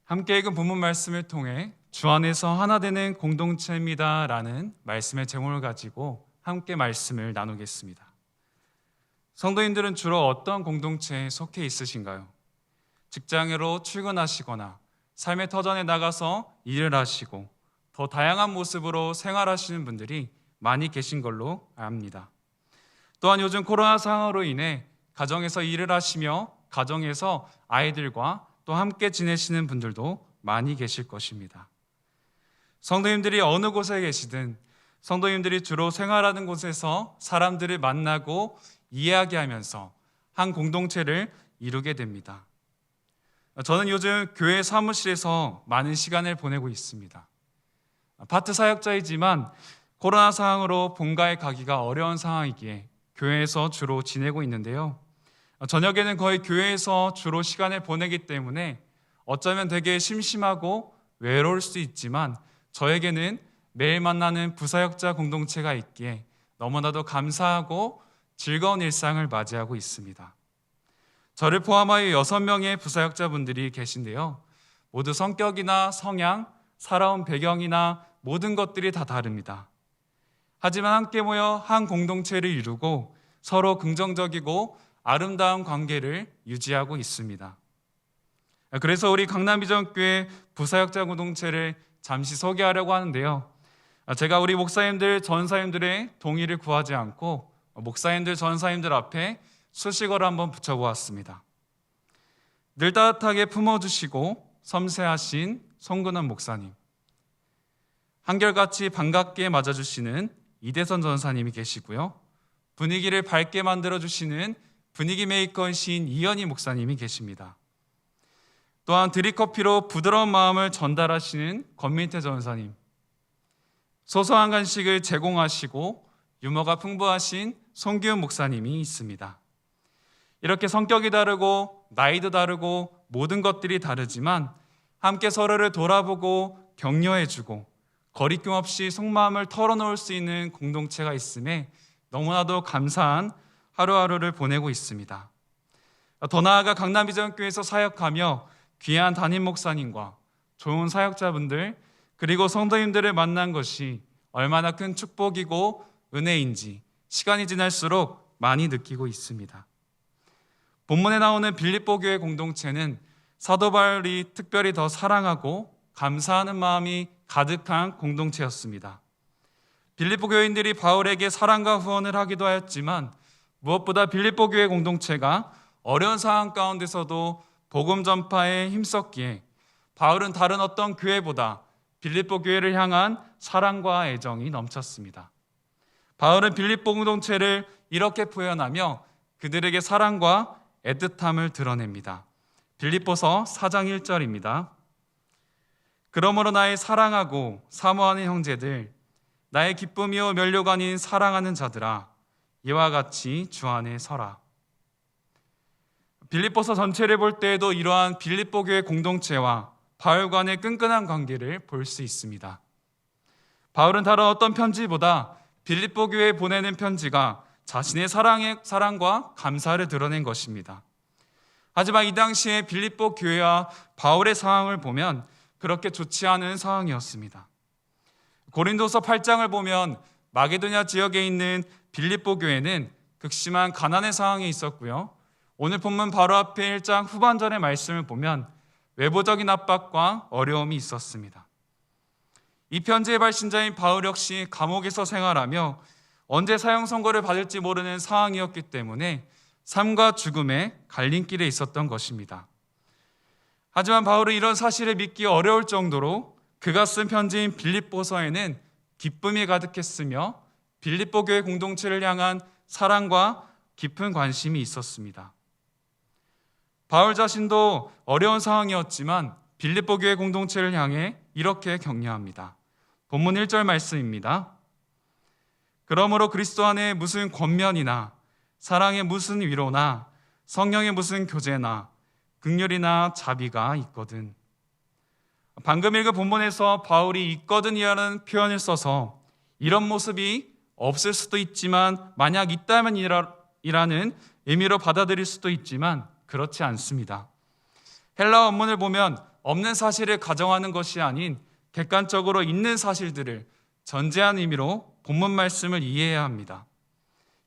함께 읽은 본문 말씀을 통해 주 안에서 하나 되는 공동체입니다 라는 말씀의 제목을 가지고 함께 말씀을 나누겠습니다. 성도님들은 주로 어떤 공동체에 속해 있으신가요? 직장으로 출근하시거나 삶의 터전에 나가서 일을 하시고 더 다양한 모습으로 생활하시는 분들이 많이 계신 걸로 압니다. 또한 요즘 코로나 상황으로 인해 가정에서 일을 하시며 가정에서 아이들과 또 함께 지내시는 분들도 많이 계실 것입니다. 성도님들이 어느 곳에 계시든 성도님들이 주로 생활하는 곳에서 사람들을 만나고 이야기하면서 한 공동체를 이루게 됩니다. 저는 요즘 교회 사무실에서 많은 시간을 보내고 있습니다. 파트 사역자이지만 코로나 상황으로 본가에 가기가 어려운 상황이기에 교회에서 주로 지내고 있는데요. 저녁에는 거의 교회에서 주로 시간을 보내기 때문에 어쩌면 되게 심심하고 외로울 수 있지만 저에게는 매일 만나는 부사역자 공동체가 있기에 너무나도 감사하고 즐거운 일상을 맞이하고 있습니다. 저를 포함하여 6명의 부사역자분들이 계신데요. 모두 성격이나 성향, 살아온 배경이나 모든 것들이 다 다릅니다. 하지만 함께 모여 한 공동체를 이루고 서로 긍정적이고 아름다운 관계를 유지하고 있습니다. 그래서 우리 강남비전교회 부사역자 공동체를 잠시 소개하려고 하는데요. 제가 우리 목사님들, 전사님들의 동의를 구하지 않고 목사님들, 전사님들 앞에 수식어를 한번 붙여보았습니다. 늘 따뜻하게 품어주시고 섬세하신 송근원 목사님, 한결같이 반갑게 맞아주시는 이대선 전사님이 계시고요. 분위기를 밝게 만들어주시는 분위기 메이커이신 이현희 목사님이 계십니다. 또한 드립커피로 부드러운 마음을 전달하시는 권민태 전사님, 소소한 간식을 제공하시고 유머가 풍부하신 송기훈 목사님이 있습니다. 이렇게 성격이 다르고 나이도 다르고 모든 것들이 다르지만 함께 서로를 돌아보고 격려해주고 거리낌 없이 속마음을 털어놓을 수 있는 공동체가 있음에 너무나도 감사한 하루하루를 보내고 있습니다. 더 나아가 강남비전교회에서 사역하며 귀한 담임 목사님과 좋은 사역자분들 그리고 성도님들을 만난 것이 얼마나 큰 축복이고 은혜인지 시간이 지날수록 많이 느끼고 있습니다. 본문에 나오는 빌립보 교회 공동체는 사도 바울이 특별히 더 사랑하고 감사하는 마음이 가득한 공동체였습니다. 빌립보 교인들이 바울에게 사랑과 후원을 하기도 하였지만 무엇보다 빌립보 교회 공동체가 어려운 상황 가운데서도 복음 전파에 힘썼기에 바울은 다른 어떤 교회보다 빌립보 교회를 향한 사랑과 애정이 넘쳤습니다. 바울은 빌립보 공동체를 이렇게 표현하며 그들에게 사랑과 애틋함을 드러냅니다. 빌립보서 4장 1절입니다. 그러므로 나의 사랑하고 사모하는 형제들, 나의 기쁨이요 면류가 아닌 사랑하는 자들아, 이와 같이 주 안에 서라. 빌립보서 전체를 볼 때에도 이러한 빌립보 교회 공동체와 바울 간의 끈끈한 관계를 볼 수 있습니다. 바울은 다른 어떤 편지보다 빌립보 교회에 보내는 편지가 자신의 사랑과 감사를 드러낸 것입니다. 하지만 이 당시에 빌립보 교회와 바울의 상황을 보면 그렇게 좋지 않은 상황이었습니다. 고린도서 8장을 보면 마게도냐 지역에 있는 빌립보 교회는 극심한 가난의 상황에 있었고요. 오늘 본문 바로 앞에 1장 후반절의 말씀을 보면 외부적인 압박과 어려움이 있었습니다. 이 편지의 발신자인 바울 역시 감옥에서 생활하며 언제 사형 선고를 받을지 모르는 상황이었기 때문에 삶과 죽음의 갈림길에 있었던 것입니다. 하지만 바울은 이런 사실을 믿기 어려울 정도로 그가 쓴 편지인 빌립보서에는 기쁨이 가득했으며 빌립보 교회 공동체를 향한 사랑과 깊은 관심이 있었습니다. 바울 자신도 어려운 상황이었지만 빌립보 교회 공동체를 향해 이렇게 격려합니다. 본문 1절 말씀입니다. 그러므로 그리스도 안에 무슨 권면이나 사랑의 무슨 위로나 성령의 무슨 교제나 긍휼이나 자비가 있거든. 방금 읽은 본문에서 바울이 있거든이라는 표현을 써서 이런 모습이 없을 수도 있지만 만약 있다면 이라는 의미로 받아들일 수도 있지만 그렇지 않습니다. 헬라어 원문을 보면 없는 사실을 가정하는 것이 아닌 객관적으로 있는 사실들을 전제한 의미로 본문 말씀을 이해해야 합니다.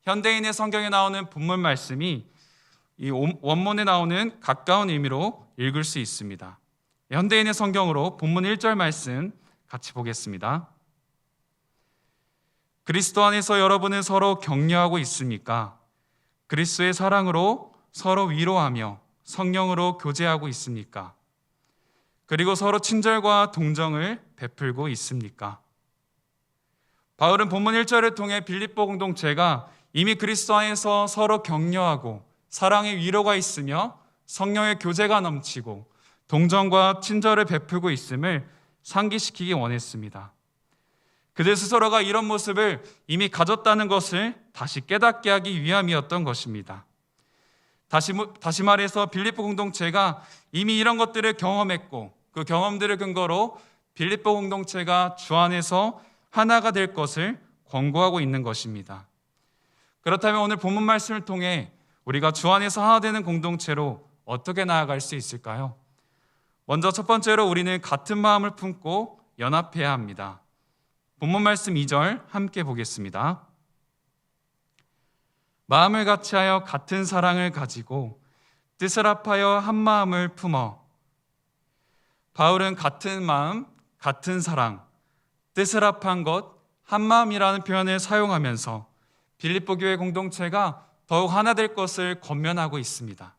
현대인의 성경에 나오는 본문 말씀이 이 원문에 나오는 가까운 의미로 읽을 수 있습니다. 현대인의 성경으로 본문 1절 말씀 같이 보겠습니다. 그리스도 안에서 여러분은 서로 격려하고 있습니까? 그리스도의 사랑으로 서로 위로하며 성령으로 교제하고 있습니까? 그리고 서로 친절과 동정을 베풀고 있습니까? 바울은 본문 1절을 통해 빌립보 공동체가 이미 그리스도 안에서 서로 격려하고 사랑의 위로가 있으며 성령의 교제가 넘치고 동정과 친절을 베풀고 있음을 상기시키기 원했습니다. 그들 스스로가 이런 모습을 이미 가졌다는 것을 다시 깨닫게 하기 위함이었던 것입니다. 다시 말해서 빌립보 공동체가 이미 이런 것들을 경험했고 그 경험들을 근거로 빌립보 공동체가 주 안에서 하나가 될 것을 권고하고 있는 것입니다. 그렇다면 오늘 본문 말씀을 통해 우리가 주 안에서 하나 되는 공동체로 어떻게 나아갈 수 있을까요? 먼저 첫 번째로 우리는 같은 마음을 품고 연합해야 합니다. 본문 말씀 2절 함께 보겠습니다. 마음을 같이하여 같은 사랑을 가지고 뜻을 합하여 한 마음을 품어. 바울은 같은 마음, 같은 사랑, 뜻을 합한 것, 한 마음이라는 표현을 사용하면서 빌립보 교회 공동체가 더욱 하나 될 것을 권면하고 있습니다.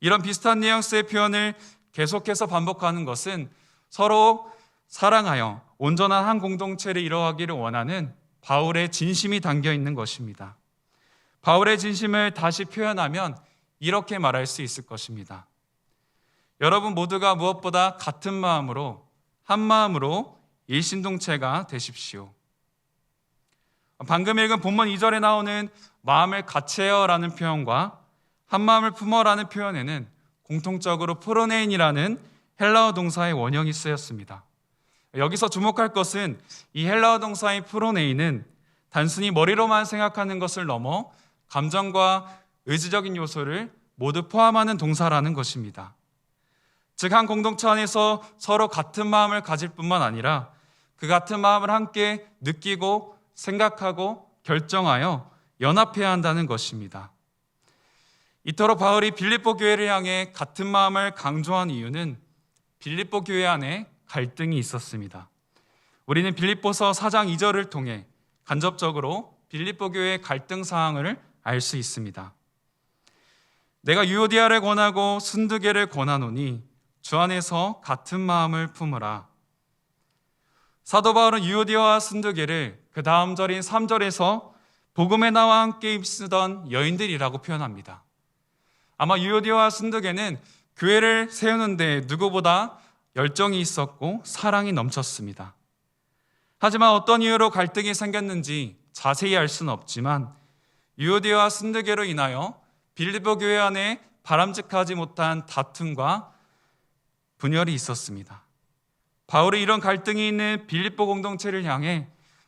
이런 비슷한 뉘앙스의 표현을 계속해서 반복하는 것은 서로 사랑하여 온전한 한 공동체를 이루어가기를 원하는 바울의 진심이 담겨 있는 것입니다. 바울의 진심을 다시 표현하면 이렇게 말할 수 있을 것입니다. 여러분 모두가 무엇보다 같은 마음으로 한 마음으로 일신동체가 되십시오. 방금 읽은 본문 2절에 나오는 마음을 같이해요라는 표현과 한 마음을 품어라는 표현에는 공통적으로 프로네인이라는 헬라어 동사의 원형이 쓰였습니다. 여기서 주목할 것은 이 헬라어 동사인 프로네인은 단순히 머리로만 생각하는 것을 넘어 감정과 의지적인 요소를 모두 포함하는 동사라는 것입니다. 즉, 한 공동체 안에서 서로 같은 마음을 가질 뿐만 아니라 그 같은 마음을 함께 느끼고 생각하고 결정하여 연합해야 한다는 것입니다. 이토록 바울이 빌립보 교회를 향해 같은 마음을 강조한 이유는 빌립보 교회 안에 갈등이 있었습니다. 우리는 빌립보서 4장 2절을 통해 간접적으로 빌립보 교회의 갈등 사항을 알 수 있습니다. 내가 유오디아를 권하고 순두계를 권하노니 주 안에서 같은 마음을 품으라. 사도 바울은 유오디아와 순두계를 그 다음 절인 3절에서 복음의 나와 함께 입쓰던 여인들이라고 표현합니다. 아마 유오디아와 순두계는 교회를 세우는 데 누구보다 열정이 있었고 사랑이 넘쳤습니다. 하지만 어떤 이유로 갈등이 생겼는지 자세히 알 수는 없지만 유오디아와 순두계로 인하여 빌립보 교회 안에 바람직하지 못한 다툼과 분열이 있었습니다. 바울이 이런 갈등이 있는 빌립보 공동체를 향해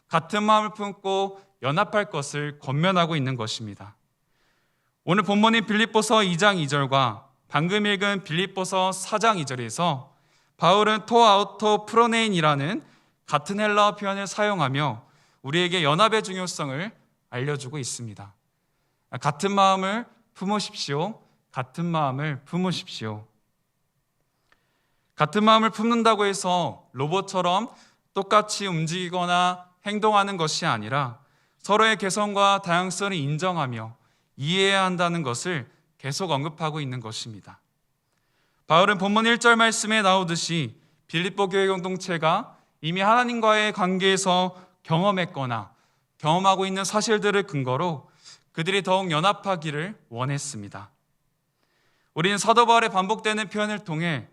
같은 마음을 품고 연합할 것을 권면하고 있는 것입니다. 오늘 본문인 빌립보서 2장 2절과 방금 읽은 빌립보서 4장 2절에서 바울은 토아우토 프로네인이라는 같은 헬라어 표현을 사용하며 우리에게 연합의 중요성을 알려주고 있습니다. 같은 마음을 품으십시오. 같은 마음을 품으십시오. 같은 마음을 품는다고 해서 로봇처럼 똑같이 움직이거나 행동하는 것이 아니라 서로의 개성과 다양성을 인정하며 이해해야 한다는 것을 계속 언급하고 있는 것입니다. 바울은 본문 1절 말씀에 나오듯이 빌립보 교회 공동체가 이미 하나님과의 관계에서 경험했거나 경험하고 있는 사실들을 근거로 그들이 더욱 연합하기를 원했습니다. 우리는 사도 바울의 반복되는 표현을 통해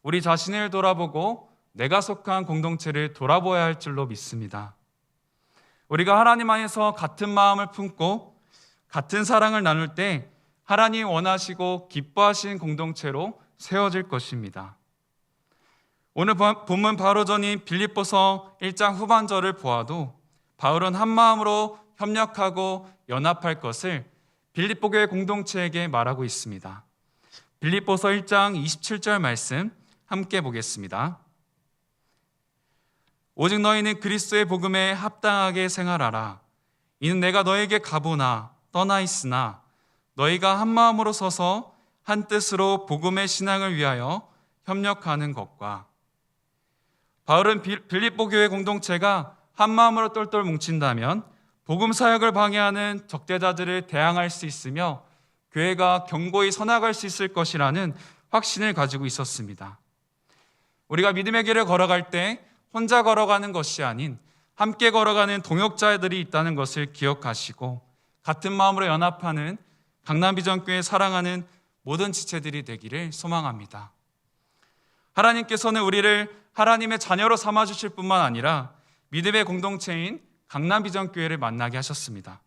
우리 자신을 돌아보고 내가 속한 공동체를 돌아보아야 할 줄로 믿습니다. 우리가 하나님 안에서 같은 마음을 품고 같은 사랑을 나눌 때 하나님이 원하시고 기뻐하시는 공동체로 세워질 것입니다. 오늘 본문 바로 전인 빌립보서 1장 후반절을 보아도 바울은 한 마음으로 협력하고 연합할 것을 빌립보 교회 공동체에게 말하고 있습니다. 빌립보서 1장 27절 말씀 함께 보겠습니다. 오직 너희는 그리스도의 복음에 합당하게 생활하라. 이는 내가 너에게 가보나 떠나 있으나 너희가 한 마음으로 서서 한 뜻으로 복음의 신앙을 위하여 협력하는 것과, 바울은 빌립보 교회 공동체가 한 마음으로 똘똘 뭉친다면 복음 사역을 방해하는 적대자들을 대항할 수 있으며 교회가 견고히 서나갈 수 있을 것이라는 확신을 가지고 있었습니다. 우리가 믿음의 길을 걸어갈 때 혼자 걸어가는 것이 아닌 함께 걸어가는 동역자들이 있다는 것을 기억하시고 같은 마음으로 연합하는 강남비전교회 사랑하는 모든 지체들이 되기를 소망합니다. 하나님께서는 우리를 하나님의 자녀로 삼아주실 뿐만 아니라 믿음의 공동체인 강남비전교회를 만나게 하셨습니다.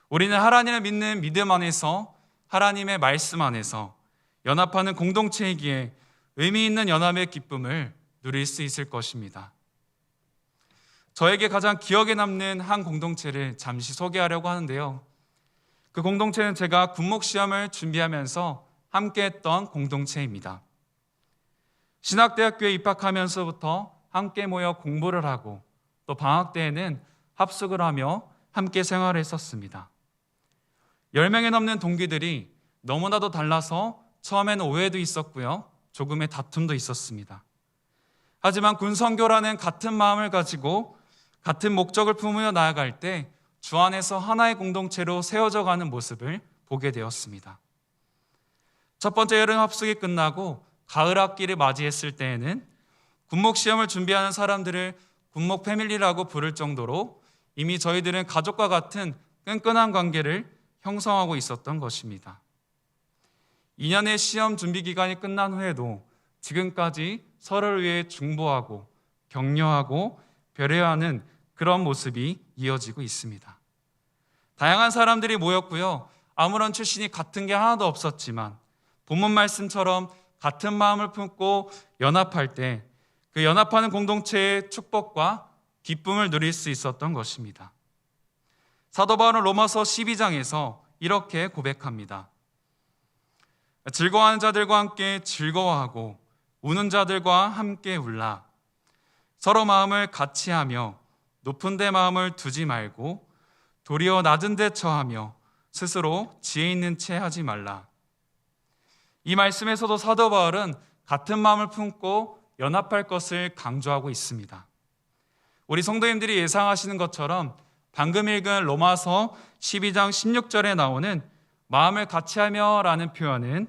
우리는 하나님을 믿는 믿음 안에서 하나님의 말씀 안에서 연합하는 공동체이기에 의미 있는 연합의 기쁨을 누릴 수 있을 것입니다. 저에게 가장 기억에 남는 한 공동체를 잠시 소개하려고 하는데요. 그 공동체는 제가 군목시험을 준비하면서 함께했던 공동체입니다. 신학대학교에 입학하면서부터 함께 모여 공부를 하고 또 방학 때에는 합숙을 하며 함께 생활을 했었습니다. 10명이 넘는 동기들이 너무나도 달라서 처음에는 오해도 있었고요. 조금의 다툼도 있었습니다. 하지만 군선교라는 같은 마음을 가지고 같은 목적을 품으며 나아갈 때 주 안에서 하나의 공동체로 세워져 가는 모습을 보게 되었습니다. 첫 번째 여름 합숙이 끝나고 가을 학기를 맞이했을 때에는 군목 시험을 준비하는 사람들을 군목 패밀리라고 부를 정도로 이미 저희들은 가족과 같은 끈끈한 관계를 형성하고 있었던 것입니다. 2년의 시험 준비 기간이 끝난 후에도 지금까지 서로를 위해 중보하고 격려하고 배려하는 그런 모습이 이어지고 있습니다. 다양한 사람들이 모였고요. 아무런 출신이 같은 게 하나도 없었지만 본문 말씀처럼 같은 마음을 품고 연합할 때 그 연합하는 공동체의 축복과 기쁨을 누릴 수 있었던 것입니다. 사도 바울은 로마서 12장에서 이렇게 고백합니다. 즐거워하는 자들과 함께 즐거워하고 우는 자들과 함께 울라. 서로 마음을 같이 하며 높은 데 마음을 두지 말고 도리어 낮은 데 처하며 스스로 지혜 있는 채 하지 말라. 이 말씀에서도 사도 바울은 같은 마음을 품고 연합할 것을 강조하고 있습니다. 우리 성도님들이 예상하시는 것처럼 방금 읽은 로마서 12장 16절에 나오는 마음을 같이 하며 라는 표현은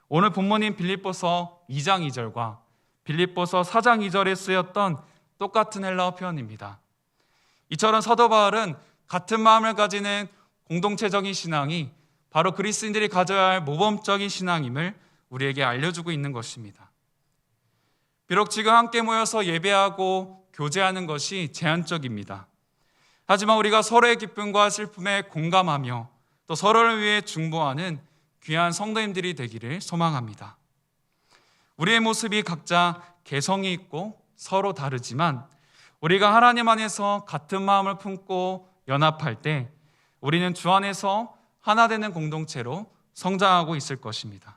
오늘 본문인 빌립보서 2장 2절과 빌립보서 4장 2절에 쓰였던 똑같은 헬라어 표현입니다. 이처럼 사도 바울은 같은 마음을 가지는 공동체적인 신앙이 바로 그리스도인들이 가져야 할 모범적인 신앙임을 우리에게 알려주고 있는 것입니다. 비록 지금 함께 모여서 예배하고 교제하는 것이 제한적입니다. 하지만 우리가 서로의 기쁨과 슬픔에 공감하며 또 서로를 위해 중보하는 귀한 성도님들이 되기를 소망합니다. 우리의 모습이 각자 개성이 있고 서로 다르지만 우리가 하나님 안에서 같은 마음을 품고 연합할 때 우리는 주 안에서 하나 되는 공동체로 성장하고 있을 것입니다.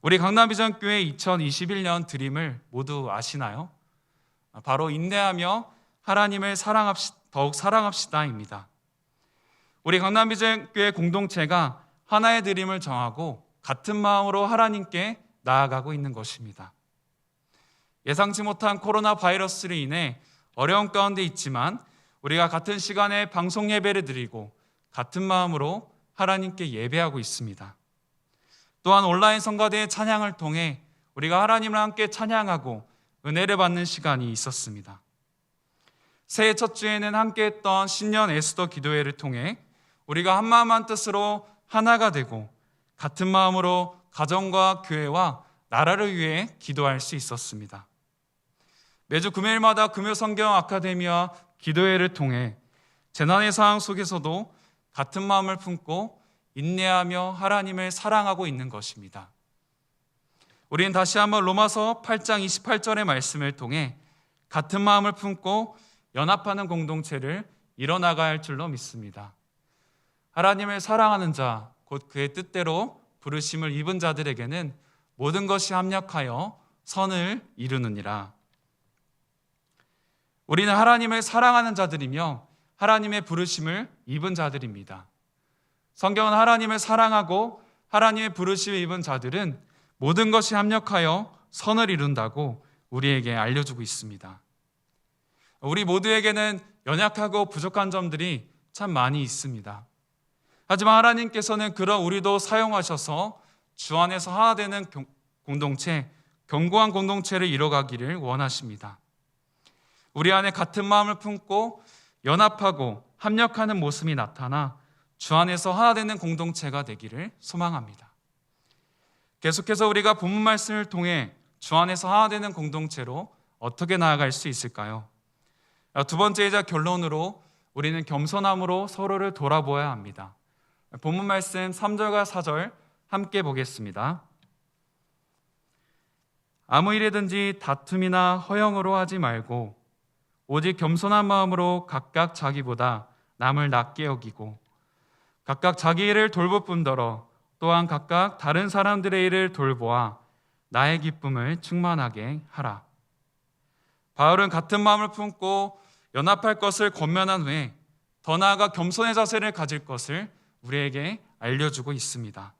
우리 강남비전교회 2021년 드림을 모두 아시나요? 바로 인내하며 하나님을 더욱 사랑합시다입니다. 우리 강남비전교회 공동체가 하나의 드림을 정하고 같은 마음으로 하나님께 나아가고 있는 것입니다. 예상치 못한 코로나 바이러스로 인해 어려운 가운데 있지만 우리가 같은 시간에 방송 예배를 드리고 같은 마음으로 하나님께 예배하고 있습니다. 또한 온라인 성가대의 찬양을 통해 우리가 하나님을 함께 찬양하고 은혜를 받는 시간이 있었습니다. 새해 첫 주에는 함께했던 신년 에스더 기도회를 통해 우리가 한마음 한뜻으로 하나가 되고 같은 마음으로 가정과 교회와 나라를 위해 기도할 수 있었습니다. 매주 금요일마다 금요성경 아카데미와 기도회를 통해 재난의 상황 속에서도 같은 마음을 품고 인내하며 하나님을 사랑하고 있는 것입니다. 우리는 다시 한번 로마서 8장 28절의 말씀을 통해 같은 마음을 품고 연합하는 공동체를 이뤄나가야 할 줄로 믿습니다. 하나님을 사랑하는 자, 곧 그의 뜻대로 부르심을 입은 자들에게는 모든 것이 합력하여 선을 이루느니라. 우리는 하나님을 사랑하는 자들이며 하나님의 부르심을 입은 자들입니다. 성경은 하나님을 사랑하고 하나님의 부르심을 입은 자들은 모든 것이 합력하여 선을 이룬다고 우리에게 알려주고 있습니다. 우리 모두에게는 연약하고 부족한 점들이 참 많이 있습니다. 하지만 하나님께서는 그런 우리도 사용하셔서 주 안에서 하나 되는 공동체, 견고한 공동체를 이뤄가기를 원하십니다. 우리 안에 같은 마음을 품고 연합하고 합력하는 모습이 나타나 주 안에서 하나 되는 공동체가 되기를 소망합니다. 계속해서 우리가 본문 말씀을 통해 주 안에서 하나 되는 공동체로 어떻게 나아갈 수 있을까요? 두 번째이자 결론으로 우리는 겸손함으로 서로를 돌아보아야 합니다. 본문 말씀 3절과 4절 함께 보겠습니다. 아무 일이든지 다툼이나 허영으로 하지 말고 오직 겸손한 마음으로 각각 자기보다 남을 낮게 여기고 각각 자기 일을 돌볼 뿐더러 또한 각각 다른 사람들의 일을 돌보아 나의 기쁨을 충만하게 하라. 바울은 같은 마음을 품고 연합할 것을 권면한 후에 더 나아가 겸손의 자세를 가질 것을 우리에게 알려주고 있습니다.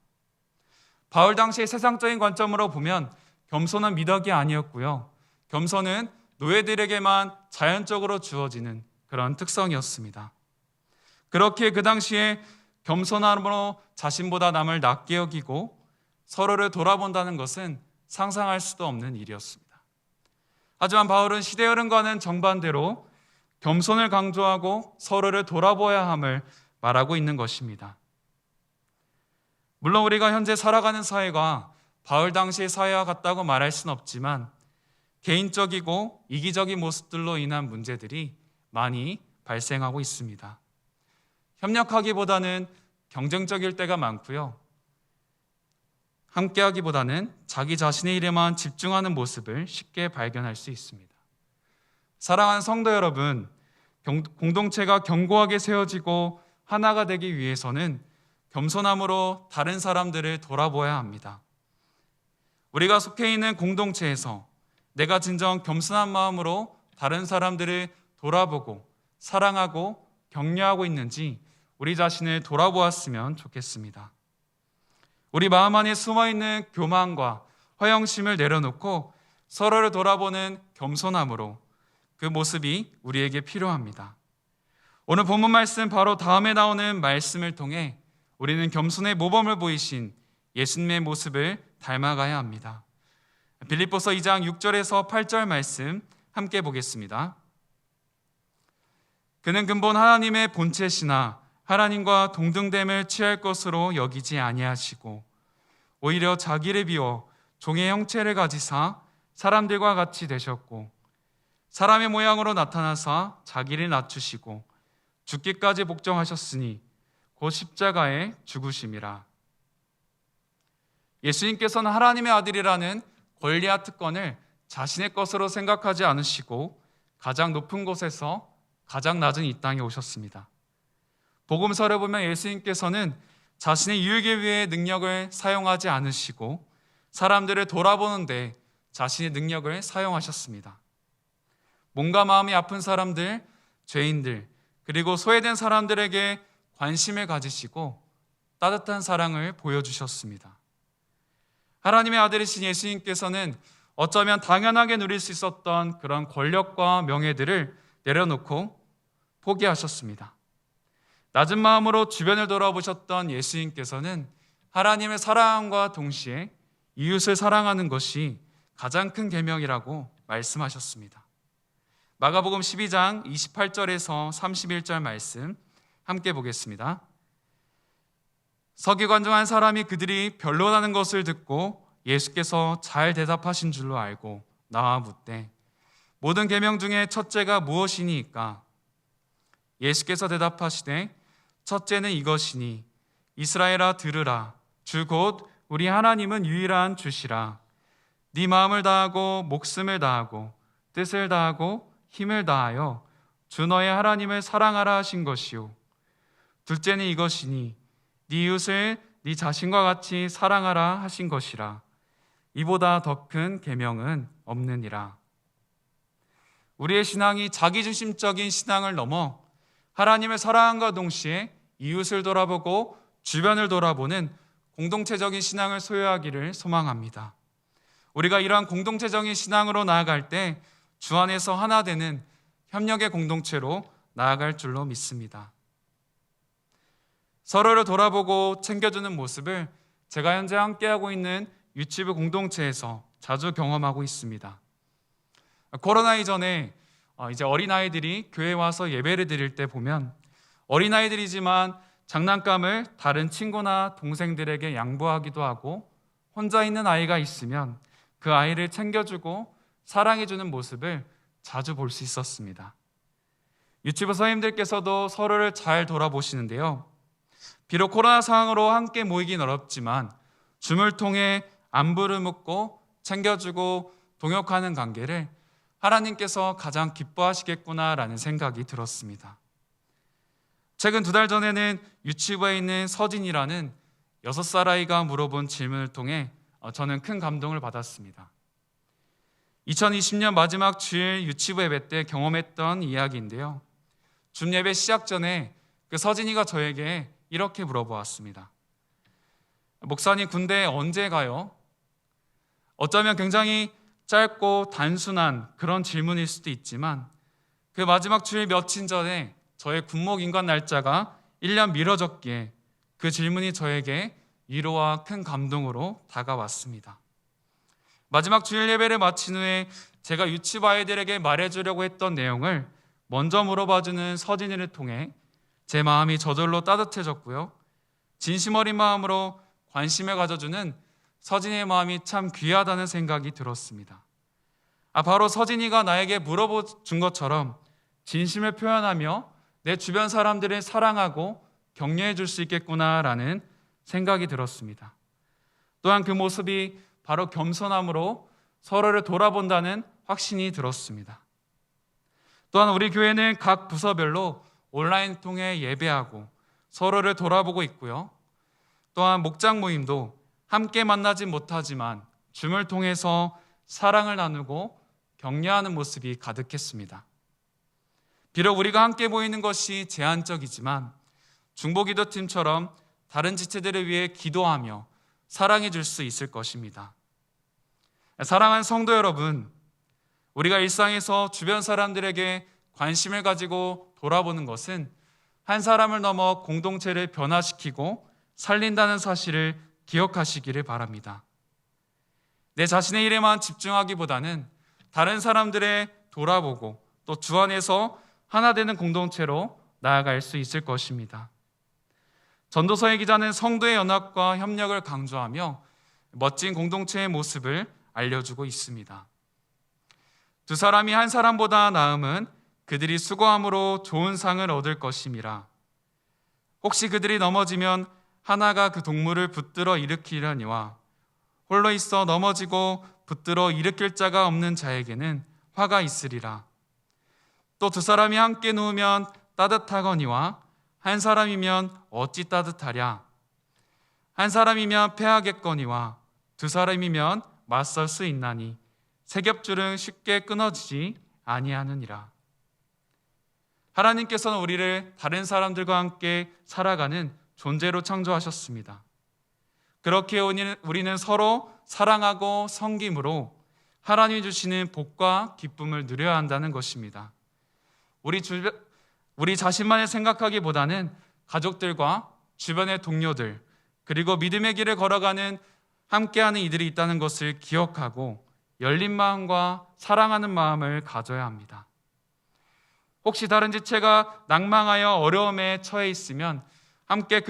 바울 당시의 세상적인 관점으로 보면 겸손은 미덕이 아니었고요. 겸손은 노예들에게만 자연적으로 주어지는 그런 특성이었습니다. 그렇게 그 당시에 겸손함으로 자신보다 남을 낮게 여기고 서로를 돌아본다는 것은 상상할 수도 없는 일이었습니다. 하지만 바울은 시대 흐름과는 정반대로 겸손을 강조하고 서로를 돌아보아야 함을 말하고 있는 것입니다. 물론 우리가 현재 살아가는 사회가 바울 당시의 사회와 같다고 말할 수는 없지만 개인적이고 이기적인 모습들로 인한 문제들이 많이 발생하고 있습니다. 협력하기보다는 경쟁적일 때가 많고요. 함께하기보다는 자기 자신의 일에만 집중하는 모습을 쉽게 발견할 수 있습니다. 사랑하는 성도 여러분, 공동체가 견고하게 세워지고 하나가 되기 위해서는 겸손함으로 다른 사람들을 돌아보아야 합니다. 우리가 속해 있는 공동체에서 내가 진정 겸손한 마음으로 다른 사람들을 돌아보고 사랑하고 격려하고 있는지 우리 자신을 돌아보았으면 좋겠습니다. 우리 마음 안에 숨어있는 교만과 허영심을 내려놓고 서로를 돌아보는 겸손함으로 그 모습이 우리에게 필요합니다. 오늘 본문 말씀 바로 다음에 나오는 말씀을 통해 우리는 겸손의 모범을 보이신 예수님의 모습을 닮아가야 합니다. 빌립보서 2장 6절에서 8절 말씀 함께 보겠습니다. 그는 근본 하나님의 본체시나 하나님과 동등됨을 취할 것으로 여기지 아니하시고 오히려 자기를 비워 종의 형체를 가지사 사람들과 같이 되셨고 사람의 모양으로 나타나사 자기를 낮추시고 죽기까지 복종하셨으니 곧 십자가에 죽으심이라. 예수님께서는 하나님의 아들이라는 권리와 특권을 자신의 것으로 생각하지 않으시고 가장 높은 곳에서 가장 낮은 이 땅에 오셨습니다. 복음서를 보면 예수님께서는 자신의 유익을 위해 능력을 사용하지 않으시고 사람들을 돌아보는데 자신의 능력을 사용하셨습니다. 몸과 마음이 아픈 사람들, 죄인들, 그리고 소외된 사람들에게 관심을 가지시고 따뜻한 사랑을 보여주셨습니다. 하나님의 아들이신 예수님께서는 어쩌면 당연하게 누릴 수 있었던 그런 권력과 명예들을 내려놓고 포기하셨습니다. 낮은 마음으로 주변을 돌아보셨던 예수님께서는 하나님의 사랑과 동시에 이웃을 사랑하는 것이 가장 큰 계명이라고 말씀하셨습니다. 마가복음 12장 28절에서 31절 말씀 함께 보겠습니다. 서기관 중 한 사람이 그들이 변론하는 것을 듣고 예수께서 잘 대답하신 줄로 알고 나와 묻되 모든 계명 중에 첫째가 무엇이니까? 예수께서 대답하시되 첫째는 이것이니 이스라엘아 들으라 주 곧 우리 하나님은 유일한 주시라. 네 마음을 다하고 목숨을 다하고 뜻을 다하고 힘을 다하여 주 너의 하나님을 사랑하라 하신 것이요 둘째는 이것이니 네 이웃을 네 자신과 같이 사랑하라 하신 것이라. 이보다 더 큰 계명은 없느니라. 우리의 신앙이 자기중심적인 신앙을 넘어 하나님을 사랑함과 동시에 이웃을 돌아보고 주변을 돌아보는 공동체적인 신앙을 소유하기를 소망합니다. 우리가 이러한 공동체적인 신앙으로 나아갈 때 주 안에서 하나 되는 협력의 공동체로 나아갈 줄로 믿습니다. 서로를 돌아보고 챙겨주는 모습을 제가 현재 함께하고 있는 유치부 공동체에서 자주 경험하고 있습니다. 코로나 이전에 이제 어린아이들이 교회에 와서 예배를 드릴 때 보면 어린아이들이지만 장난감을 다른 친구나 동생들에게 양보하기도 하고 혼자 있는 아이가 있으면 그 아이를 챙겨주고 사랑해주는 모습을 자주 볼 수 있었습니다. 유치부 선생님들께서도 서로를 잘 돌아보시는데요. 비록 코로나 상황으로 함께 모이긴 어렵지만 줌을 통해 안부를 묻고 챙겨주고 동역하는 관계를 하나님께서 가장 기뻐하시겠구나라는 생각이 들었습니다. 최근 2달 전에는 유치부에 있는 서진이라는 6살 아이가 물어본 질문을 통해 저는 큰 감동을 받았습니다. 2020년 마지막 주일 유치부 예배 때 경험했던 이야기인데요. 줌 예배 시작 전에 그 서진이가 저에게 이렇게 물어보았습니다. 목사님 군대 언제 가요? 어쩌면 굉장히 짧고 단순한 그런 질문일 수도 있지만 그 마지막 주일 며칠 전에 저의 군목 인관 날짜가 1년 미뤄졌기에 그 질문이 저에게 위로와 큰 감동으로 다가왔습니다. 마지막 주일 예배를 마친 후에 제가 유치부 아이들에게 말해주려고 했던 내용을 먼저 물어봐주는 서진이를 통해 제 마음이 저절로 따뜻해졌고요. 진심 어린 마음으로 관심을 가져주는 서진이의 마음이 참 귀하다는 생각이 들었습니다. 바로 서진이가 나에게 물어본 것처럼 진심을 표현하며 내 주변 사람들을 사랑하고 격려해 줄 수 있겠구나라는 생각이 들었습니다. 또한 그 모습이 바로 겸손함으로 서로를 돌아본다는 확신이 들었습니다. 또한 우리 교회는 각 부서별로 온라인 통해 예배하고 서로를 돌아보고 있고요. 또한 목장 모임도 함께 만나지 못하지만 줌을 통해서 사랑을 나누고 격려하는 모습이 가득했습니다. 비록 우리가 함께 모이는 것이 제한적이지만 중보기도팀처럼 다른 지체들을 위해 기도하며 사랑해 줄 수 있을 것입니다. 사랑하는 성도 여러분, 우리가 일상에서 주변 사람들에게 관심을 가지고 돌아보는 것은 한 사람을 넘어 공동체를 변화시키고 살린다는 사실을 기억하시기를 바랍니다. 내 자신의 일에만 집중하기보다는 다른 사람들의 돌아보고 또 주 안에서 하나 되는 공동체로 나아갈 수 있을 것입니다. 전도서의 기자는 성도의 연합과 협력을 강조하며 멋진 공동체의 모습을 알려주고 있습니다. 두 사람이 한 사람보다 나음은 그들이 수고함으로 좋은 상을 얻을 것임이라. 혹시 그들이 넘어지면 하나가 그 동물을 붙들어 일으키려니와 홀로 있어 넘어지고 붙들어 일으킬 자가 없는 자에게는 화가 있으리라. 또 두 사람이 함께 누우면 따뜻하거니와 한 사람이면 어찌 따뜻하랴. 한 사람이면 패하겠거니와 두 사람이면 맞설 수 있나니 세 겹줄은 쉽게 끊어지지 아니하느니라. 하나님께서는 우리를 다른 사람들과 함께 살아가는 존재로 창조하셨습니다. 그렇게 우리는 서로 사랑하고 섬김으로 하나님이 주시는 복과 기쁨을 누려야 한다는 것입니다. 우리 자신만을 생각하기보다는 가족들과 주변의 동료들 그리고 믿음의 길을 걸어가는 함께하는 이들이 있다는 것을 기억하고 열린 마음과 사랑하는 마음을 가져야 합니다. 혹시 다른 지체가 낭망하여 어려움에 처해 있으면 함께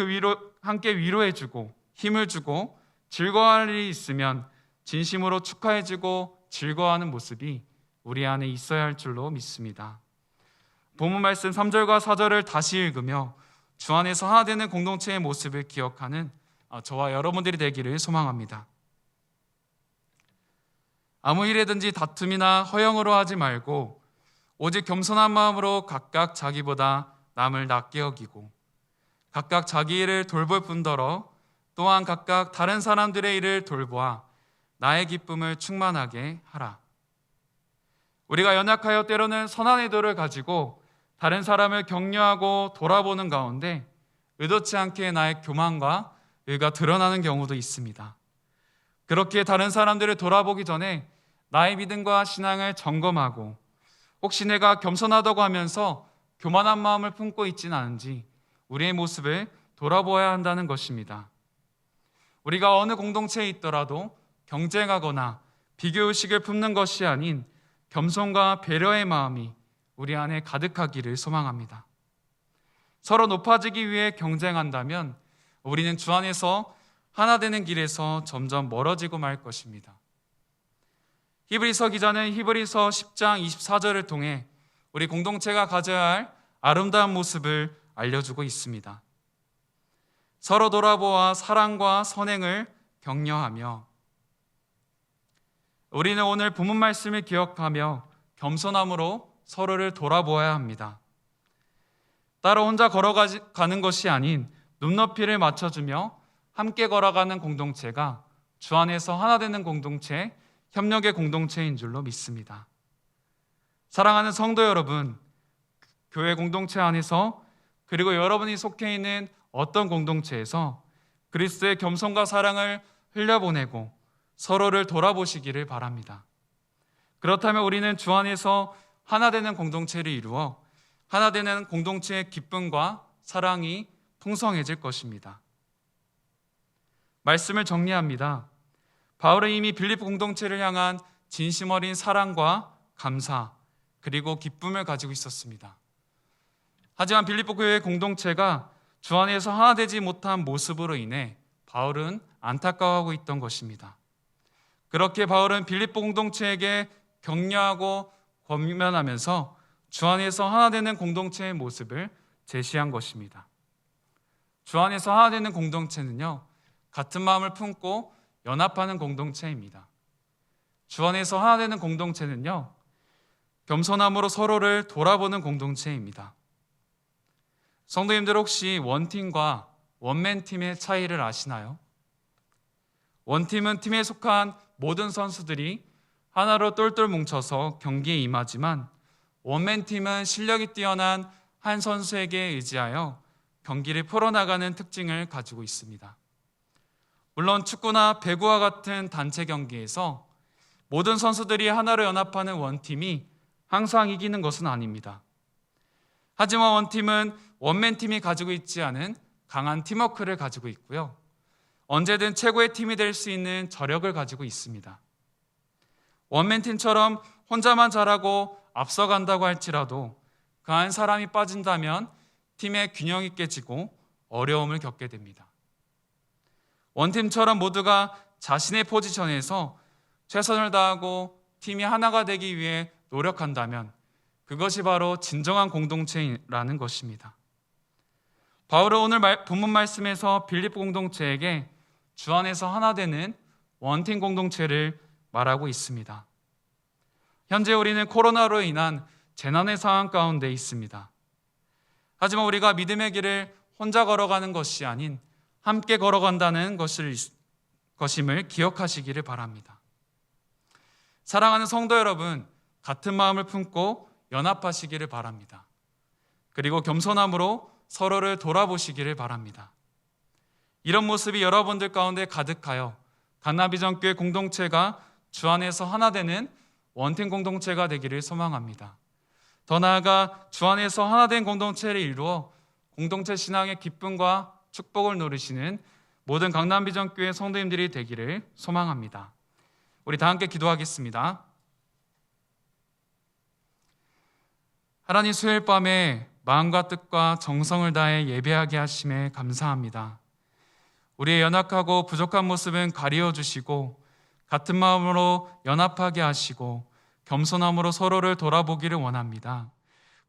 위로해주고 힘을 주고 즐거워할 일이 있으면 진심으로 축하해주고 즐거워하는 모습이 우리 안에 있어야 할 줄로 믿습니다. 본문 말씀 3절과 4절을 다시 읽으며 주 안에서 하나 되는 공동체의 모습을 기억하는 저와 여러분들이 되기를 소망합니다. 아무 일에든지 다툼이나 허영으로 하지 말고 오직 겸손한 마음으로 각각 자기보다 남을 낮게 여기고 각각 자기 일을 돌볼 뿐더러 또한 각각 다른 사람들의 일을 돌보아 나의 기쁨을 충만하게 하라. 우리가 연약하여 때로는 선한 의도를 가지고 다른 사람을 격려하고 돌아보는 가운데 의도치 않게 나의 교만과 의가 드러나는 경우도 있습니다. 그렇게 다른 사람들을 돌아보기 전에 나의 믿음과 신앙을 점검하고 혹시 내가 겸손하다고 하면서 교만한 마음을 품고 있지는 않은지 우리의 모습을 돌아보아야 한다는 것입니다. 우리가 어느 공동체에 있더라도 경쟁하거나 비교의식을 품는 것이 아닌 겸손과 배려의 마음이 우리 안에 가득하기를 소망합니다. 서로 높아지기 위해 경쟁한다면 우리는 주 안에서 하나 되는 길에서 점점 멀어지고 말 것입니다. 히브리서 기자는 히브리서 10장 24절을 통해 우리 공동체가 가져야 할 아름다운 모습을 알려주고 있습니다. 서로 돌아보아 사랑과 선행을 격려하며, 우리는 오늘 본문 말씀을 기억하며 겸손함으로 서로를 돌아보아야 합니다. 따로 혼자 걸어가는 것이 아닌 눈높이를 맞춰주며 함께 걸어가는 공동체가 주 안에서 하나 되는 공동체, 협력의 공동체인 줄로 믿습니다. 사랑하는 성도 여러분, 교회 공동체 안에서 그리고 여러분이 속해 있는 어떤 공동체에서 그리스도의 겸손과 사랑을 흘려보내고 서로를 돌아보시기를 바랍니다. 그렇다면 우리는 주 안에서 하나 되는 공동체를 이루어 하나 되는 공동체의 기쁨과 사랑이 풍성해질 것입니다. 말씀을 정리합니다. 바울은 이미 빌립보 공동체를 향한 진심 어린 사랑과 감사 그리고 기쁨을 가지고 있었습니다. 하지만 빌립보 교회의 공동체가 주 안에서 하나 되지 못한 모습으로 인해 바울은 안타까워하고 있던 것입니다. 그렇게 바울은 빌립보 공동체에게 격려하고 권면하면서 주 안에서 하나 되는 공동체의 모습을 제시한 것입니다. 주 안에서 하나 되는 공동체는요, 같은 마음을 품고 연합하는 공동체입니다. 주 안에서 하나 되는 공동체는요, 겸손함으로 서로를 돌아보는 공동체입니다. 성도님들 혹시 원팀과 원맨팀의 차이를 아시나요? 원팀은 팀에 속한 모든 선수들이 하나로 똘똘 뭉쳐서 경기에 임하지만 원맨팀은 실력이 뛰어난 한 선수에게 의지하여 경기를 풀어나가는 특징을 가지고 있습니다. 물론 축구나 배구와 같은 단체 경기에서 모든 선수들이 하나로 연합하는 원팀이 항상 이기는 것은 아닙니다. 하지만 원팀은 원맨팀이 가지고 있지 않은 강한 팀워크를 가지고 있고요. 언제든 최고의 팀이 될 수 있는 저력을 가지고 있습니다. 원맨팀처럼 혼자만 잘하고 앞서간다고 할지라도 그 한 사람이 빠진다면 팀의 균형이 깨지고 어려움을 겪게 됩니다. 원팀처럼 모두가 자신의 포지션에서 최선을 다하고 팀이 하나가 되기 위해 노력한다면 그것이 바로 진정한 공동체라는 것입니다. 바울은 오늘 본문 말씀에서 빌립보 공동체에게 주 안에서 하나 되는 원팀 공동체를 말하고 있습니다. 현재 우리는 코로나로 인한 재난의 상황 가운데 있습니다. 하지만 우리가 믿음의 길을 혼자 걸어가는 것이 아닌 함께 걸어간다는 것임을 기억하시기를 바랍니다. 사랑하는 성도 여러분, 같은 마음을 품고 연합하시기를 바랍니다. 그리고 겸손함으로 서로를 돌아보시기를 바랍니다. 이런 모습이 여러분들 가운데 가득하여 강남비전교회 공동체가 주 안에서 하나 되는 원팀 공동체가 되기를 소망합니다. 더 나아가 주 안에서 하나 된 공동체를 이루어 공동체 신앙의 기쁨과 축복을 누리시는 모든 강남비전교회 성도님들이 되기를 소망합니다. 우리 다 함께 기도하겠습니다. 하나님, 수요일 밤에 마음과 뜻과 정성을 다해 예배하게 하심에 감사합니다. 우리의 연약하고 부족한 모습은 가리워 주시고 같은 마음으로 연합하게 하시고 겸손함으로 서로를 돌아보기를 원합니다.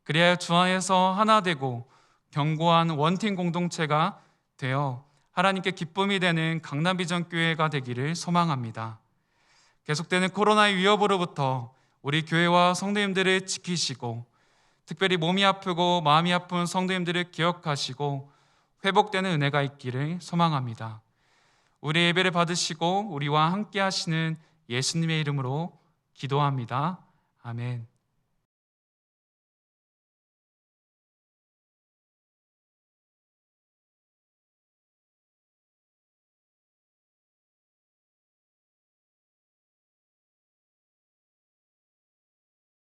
그리하여 주 안에서 하나 되고 견고한 원팀 공동체가 되어 하나님께 기쁨이 되는 강남비전교회가 되기를 소망합니다. 계속되는 코로나의 위협으로부터 우리 교회와 성도님들을 지키시고 특별히 몸이 아프고 마음이 아픈 성도님들을 기억하시고 회복되는 은혜가 있기를 소망합니다. 우리 예배를 받으시고 우리와 함께 하시는 예수님의 이름으로 기도합니다. 아멘.